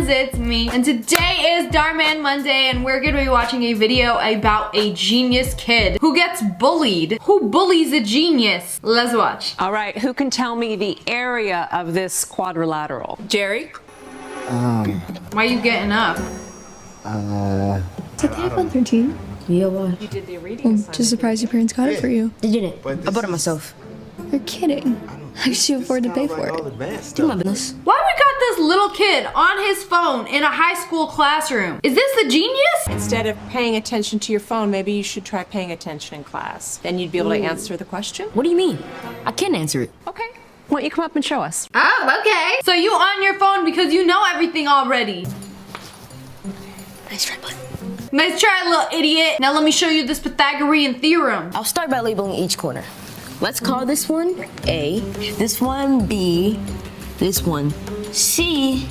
friends, it's me. And today is Darman Monday and we're gonna be watching a video about a genius kid who gets bullied. Who bullies a genius? Let's watch. All right, who can tell me the area of this quadrilateral? Jerry? Why are you getting up? Did they have on 13? Yeah, what? You did the reading assignment. Just surprised your parents got it for you. They didn't. I bought it myself. You're kidding. How could you afford to pay for it? Do my business. Why we got this little kid on his phone in a high school classroom? Is this the genius? Instead of paying attention to your phone, maybe you should try paying attention in class. Then you'd be able to answer the question. What do you mean? I can answer it. Okay. Why don't you come up and show us? Oh, okay. So you on your phone because you know everything already. Nice try, bud. Nice try, little idiot. Now let me show you this Pythagorean theorem. I'll start by labeling each corner. Let's call this one A, this one B, this one C,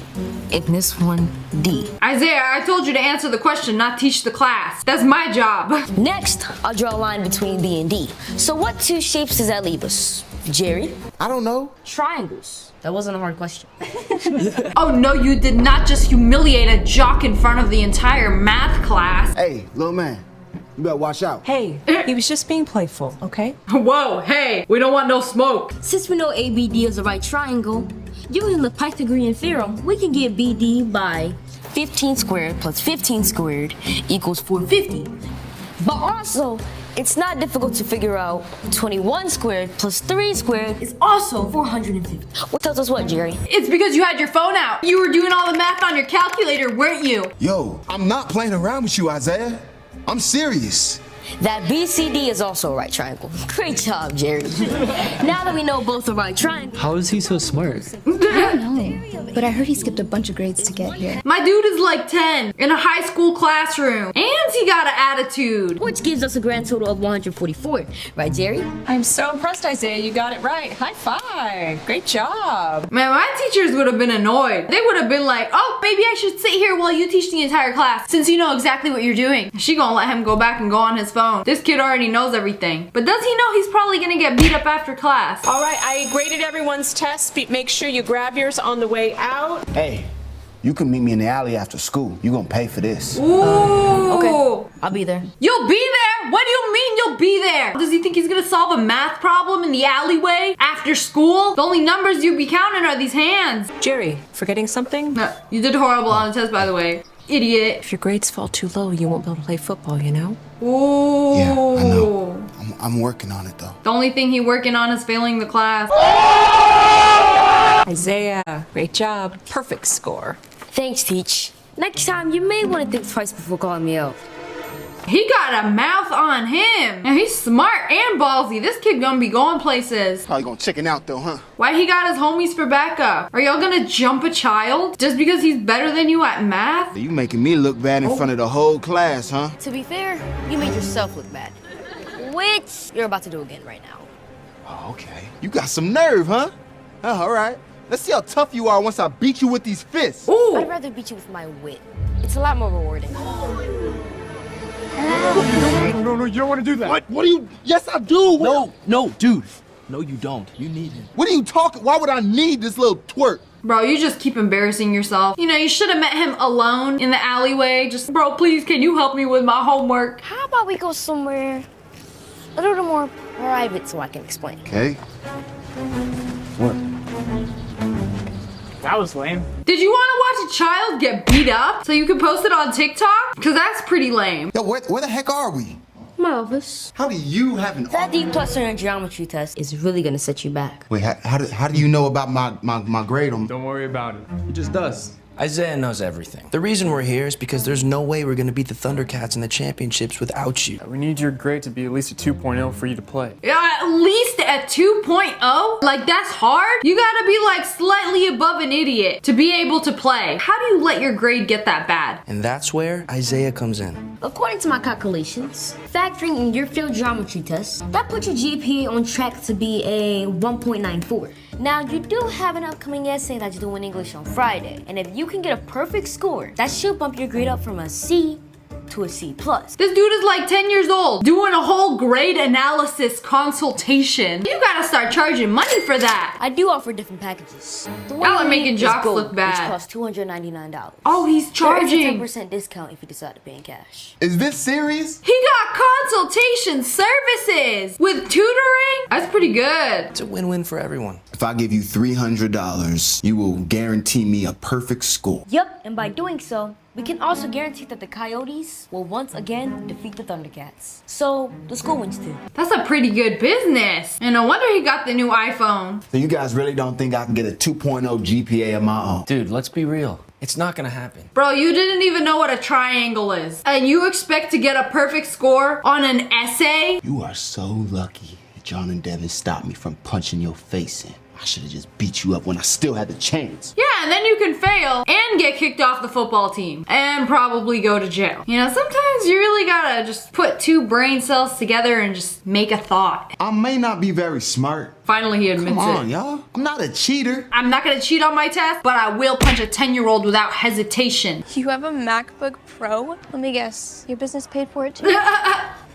and this one D. Isaiah, I told you to answer the question, not teach the class. That's my job. Next, I'll draw a line between B and D. So what two shapes does that leave us? Jerry? I don't know. Triangles. That wasn't a hard question. Oh no, you did not just humiliate a jock in front of the entire math class. Hey, little man, you better watch out. Hey, he was just being playful, okay? Whoa, hey, we don't want no smoke. Since we know ABD is a right triangle, using the Pythagorean theorem, we can get BD by 15 squared plus 15 squared equals 450. But also, it's not difficult to figure out 21 squared plus 3 squared is also 450. What tells us what, Jerry? It's because you had your phone out. You were doing all the math on your calculator, weren't you? Yo, I'm not playing around with you, Isaiah. I'm serious. That BCD is also a right triangle. Great job, Jerry. Now that we know both are right triangles. How is he so smart? I don't know. But I heard he skipped a bunch of grades to get here. My dude is like 10 in a high school classroom. And he got an attitude. Which gives us a grand total of 144. Right, Jerry? I'm so impressed, Isaiah. You got it right. High five. Great job. Man, my teachers would have been annoyed. They would have been like, oh, maybe I should sit here while you teach the entire class since you know exactly what you're doing. She gonna let him go back and go on his phone. This kid already knows everything. But does he know he's probably gonna get beat up after class? All right, I graded everyone's test. Make sure you grab yours on the way out. Hey, you can meet me in the alley after school. You gonna pay for this. Ooh. Okay, I'll be there. You'll be there? What do you mean you'll be there? Does he think he's gonna solve a math problem in the alleyway after school? The only numbers you'd be counting are these hands. Jerry, forgetting something? No, you did horrible on the test, by the way. Idiot. If your grades fall too low, you won't be able to play football, you know? Ooh. Yeah, I know. I'm working on it though. The only thing he working on is failing the class. Isaiah, great job. Perfect score. Thanks, Teach. Next time, you may want to think twice before calling me out. He got a mouth on him. And he's smart and ballsy. This kid gonna be going places. Probably gonna chicken out though, huh? Why he got his homies for backup? Are y'all gonna jump a child just because he's better than you at math? You making me look bad in front of the whole class, huh? To be fair, you made yourself look bad. Which you're about to do again right now. Oh, okay. You got some nerve, huh? All right. Let's see how tough you are once I beat you with these fists. Ooh. I'd rather beat you with my wit. It's a lot more rewarding. No, you don't want to do that. What do you? Yes, I do. No, dude. No, you don't. You need him. What are you talking? Why would I need this little twerp? Bro, you just keep embarrassing yourself. You know, you should have met him alone in the alleyway. Just, bro, please, can you help me with my homework? How about we go somewhere a little more private so I can explain? Okay. What? That was lame. Did you want to watch a child get beat up so you can post it on TikTok? Because that's pretty lame. Yo, where the heck are we? My office. How do you have an That D plus on your geometry test is really gonna set you back. Wait, how do you know about my grade on? Don't worry about it. He just does. Isaiah knows everything. The reason we're here is because there's no way we're gonna beat the Thundercats in the championships without you. We need your grade to be at least a 2.0 for you to play. At least a 2.0? Like, that's hard? You gotta be like slightly above an idiot to be able to play. How do you let your grade get that bad? And that's where Isaiah comes in. According to my calculations, factoring in your field geometry test, that puts your GPA on track to be a 1.94. Now, you do have an upcoming essay that you're doing English on Friday, and if you can get a perfect score, that should bump your grade up from a C to a C plus. This dude is like 10 years old, doing a whole grade analysis consultation. You gotta start charging money for that. I do offer different packages. The one Y'all are you making need is jocks gold, look bad. Which costs $299. Oh, he's There is a charging. 10% discount if you decide to pay in cash. Is this serious? He got consultation services with tutoring. That's pretty good. It's a win-win for everyone. If I give you $300, you will guarantee me a perfect score. Yep, and by doing so, we can also guarantee that the Coyotes will once again defeat the Thundercats. So, the school wins too. That's a pretty good business. And no wonder he got the new iPhone. So you guys really don't think I can get a 2.0 GPA of my own? Dude, let's be real. It's not gonna happen. Bro, you didn't even know what a triangle is. And you expect to get a perfect score on an essay? You are so lucky that John and Devin stopped me from punching your face in. I should have just beat you up when I still had the chance. Yeah, and then you can fail and get kicked off the football team and probably go to jail. You know, sometimes you really gotta just put two brain cells together and just make a thought. I may not be very smart. Finally, he admits Come on, it. y'all. I'm not a cheater. I'm not gonna cheat on my test, but I will punch a 10-year-old without hesitation. You have a MacBook Pro? Let me guess. Your business paid for it too?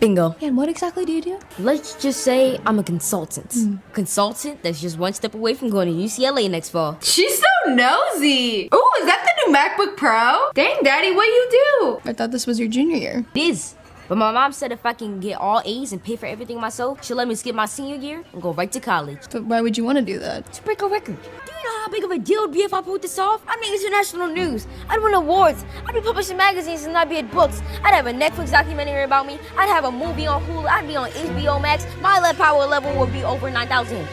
Bingo. And what exactly do you do? Let's just say I'm a consultant. Consultant that's just one step away from going to UCLA next fall. She's so nosy. Ooh, is that the new MacBook Pro? Dang, Daddy, what you do? I thought this was your junior year. It is. But my mom said if I can get all A's and pay for everything myself, she'll let me skip my senior year and go right to college. But why would you want to do that? To break a record. Do you know how big of a deal it'd be if I pulled this off? I'd make international news. I'd win awards. I'd be published in magazines and I'd be in books. I'd have a Netflix documentary about me. I'd have a movie on Hulu. I'd be on HBO Max. My lead power level would be over 9,000. And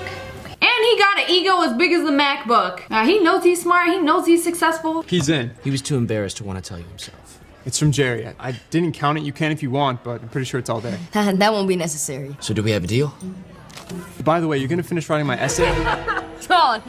he got an ego as big as the MacBook. He knows he's smart. He knows he's successful. He's in. He was too embarrassed to want to tell you himself. It's from Jerry. I didn't count it. You can if you want, but I'm pretty sure it's all there. That won't be necessary. So do we have a deal? By the way, you're gonna finish writing my essay? Sean.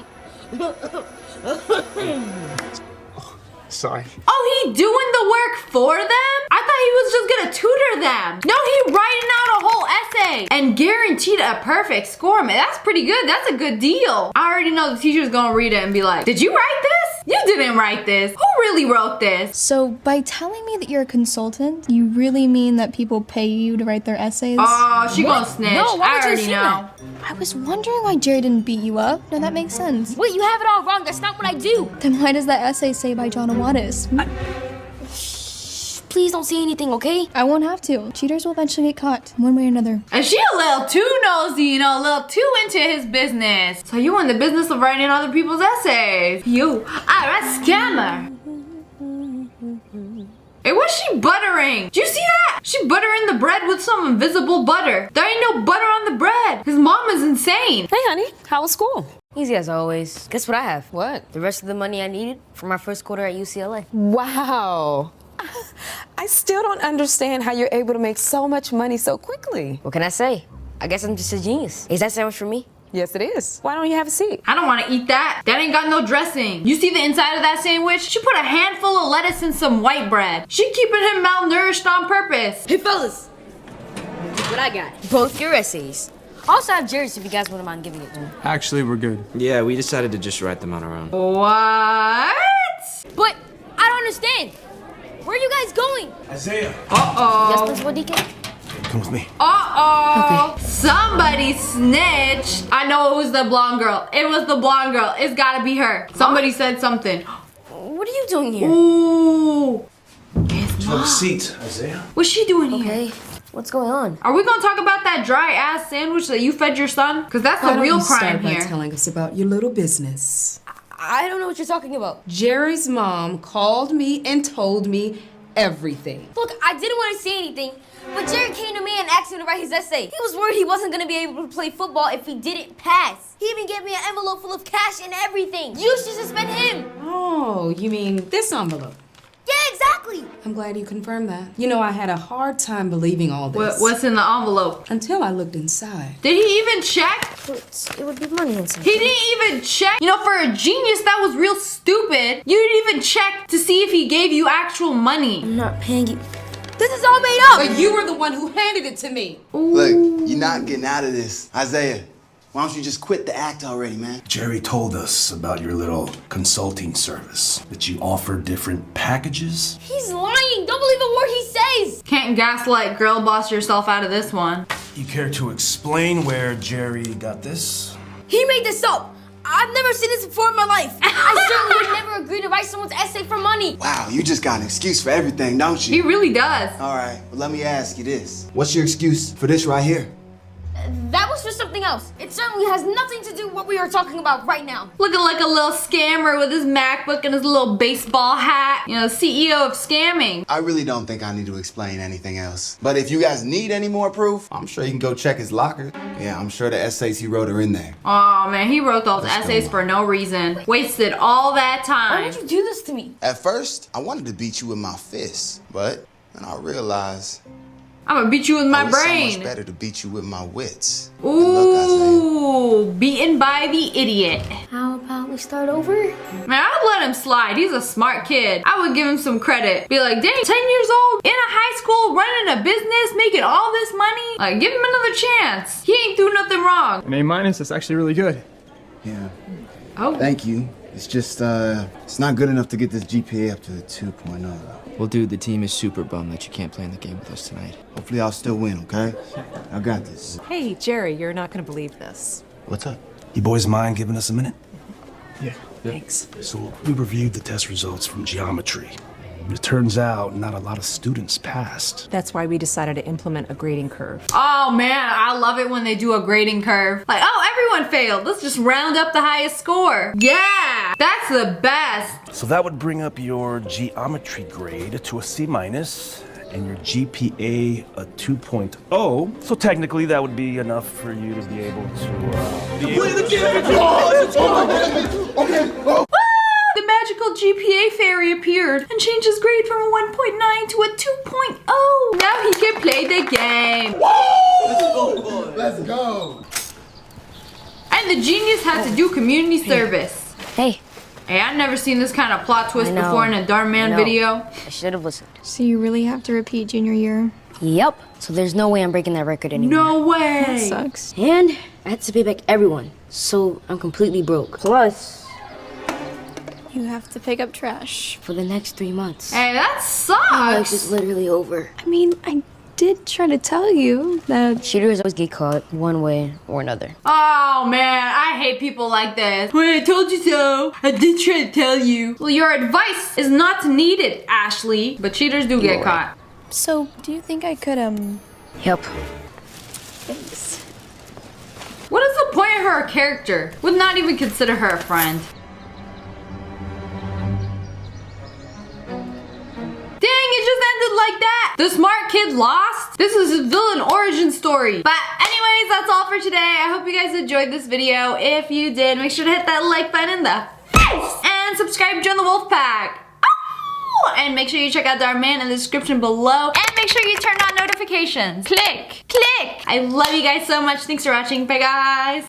Sorry. Oh, he doing the work for them? I thought he was just gonna tutor them. No, he writing out a whole essay and guaranteed a perfect score, man. That's pretty good. That's a good deal. I already know the teacher's gonna read it and be like, did you write this? You didn't write this. Who really wrote this? So, by telling me that you're a consultant, you really mean that people pay you to write their essays? Oh, she gonna snitch. No, why I would you already say know. that? I was wondering why Jerry didn't beat you up. No, that makes sense. Wait, you have it all wrong. That's not what I do. Then why does that essay say by John Awadis? Please don't say anything, okay? I won't have to. Cheaters will eventually get caught, one way or another. And she a little too nosy, you know, a little too into his business. So you in the business of writing other people's essays. You are a scammer. Hey, what's she buttering? Do you see that? She buttering the bread with some invisible butter. There ain't no butter on the bread. His mom is insane. Hey, honey. How was school? Easy as always. Guess what I have? What? The rest of the money I needed for my first quarter at UCLA. Wow. I still don't understand how you're able to make so much money so quickly. What can I say? I guess I'm just a genius. Is that sandwich for me? Yes, it is. Why don't you have a seat? I don't want to eat that. That ain't got no dressing. You see the inside of that sandwich? She put a handful of lettuce in some white bread. She keeping him malnourished on purpose. Hey, fellas. Look what I got. Both your essays. Also have Jerry's if you guys wouldn't mind giving it to me. Actually, we're good. Yeah, we decided to just write them on our own. What? But I don't understand. Where are you guys going? Isaiah. Uh-oh. Yes, Principal Deacon? Come with me. Uh-oh. Somebody snitched. I know it was the blonde girl. It was the blonde girl. It's gotta be her. Somebody said something. What are you doing here? Ooh. His Have a mom. seat, Isaiah. What's she doing here? Okay, what's going on? Are we gonna talk about that dry ass sandwich that you fed your son? Cause that's the real crime here. Telling us about your little business. I don't know what you're talking about. Jerry's mom called me and told me everything. Look, I didn't want to say anything, but Jerry came to me and asked me to write his essay. He was worried he wasn't gonna be able to play football if he didn't pass. He even gave me an envelope full of cash and everything. You should suspend him. Oh, you mean this envelope? Yeah, exactly. I'm glad you confirmed that. You know, I had a hard time believing all this. What's in the envelope? Until I looked inside. Did he even check? But it would be money inside. He didn't even check. You know, for a genius, that was real stupid. You didn't even check to see if he gave you actual money. I'm not paying you. This is all made up. But you were the one who handed it to me. Look, you're not getting out of this. Isaiah, why don't you just quit the act already, man? Jerry told us about your little consulting service, that you offer different packages. He's lying. Don't believe a word he says. can't gaslight girl boss yourself out of this one. You care to explain where Jerry got this? He made this up. I've never seen this before in my life. I certainly would never agree to write someone's essay for money. Wow, you just got an excuse for everything, don't you? He really does. All right, well, let me ask you this. What's your excuse for this right here? That was for something else. It certainly has nothing to do with what we are talking about right now. Looking like a little scammer with his MacBook and his little baseball hat. You know, CEO of scamming. I really don't think I need to explain anything else. But if you guys need any more proof, I'm sure you can go check his locker. Yeah, I'm sure the essays he wrote are in there. Oh man, he wrote those essays for no reason. Wasted all that time. Why would you do this to me? At first, I wanted to beat you with my fists, but then I realized I'm gonna beat you with my it's brain. so much better to beat you with my wits. Ooh, beaten by the idiot. How about we start over? Man, I'd let him slide. He's a smart kid. I would give him some credit. Be like, dang, 10 years old, in a high school, running a business, making all this money. Like, give him another chance. He ain't do nothing wrong. An A- is actually really good. Yeah. Oh. Thank you. It's just, it's not good enough to get this GPA up to a 2.0. Well, dude, the team is super bummed that you can't play in the game with us tonight. Hopefully I'll still win, okay? I got this. Hey, Jerry, you're not gonna believe this. What's up? You boys mind giving us a minute? Yeah. Thanks. So we reviewed the test results from geometry. It turns out not a lot of students passed. That's why we decided to implement a grading curve. Oh man, I love it when they do a grading curve. Like, oh, everyone failed. Let's just round up the highest score. Yeah, that's the best. So that would bring up your geometry grade to a C- and your GPA a 2.0. So technically that would be enough for you to be able to The magical GPA fairy appeared and changed his grade from a 1.9 to a 2.0. Now he can play the game. Let's go. And the genius had to do community service. Hey. Hey, I've never seen this kind of plot twist before in a Darn Man video. I should have listened. So you really have to repeat junior year? Yep. So there's no way I'm breaking that record anymore. No way. That sucks. And I had to pay back everyone. So I'm completely broke. Plus, You have to pick up trash. for the next 3 months. Hey, that My life sucks. is literally over. I mean, I did try to tell you that. Cheaters always get caught one way or another. Oh man, I hate people like this. Wait, I told you so. I did try to tell you. Well, your advice is not needed, Ashley. But cheaters do get caught. So, do you think I could, Yep. Thanks. What is the point of her a character? Would not even consider her a friend. Dang, it just ended like that. The smart kid lost? This is a villain origin story. But anyways, that's all for today. I hope you guys enjoyed this video. If you did, make sure to hit that like button in the face and subscribe to join the wolf pack. Oh! And make sure you check out Darn Man in the description below. And make sure you turn on notifications. Click, click. I love you guys so much. Thanks for watching. Bye guys.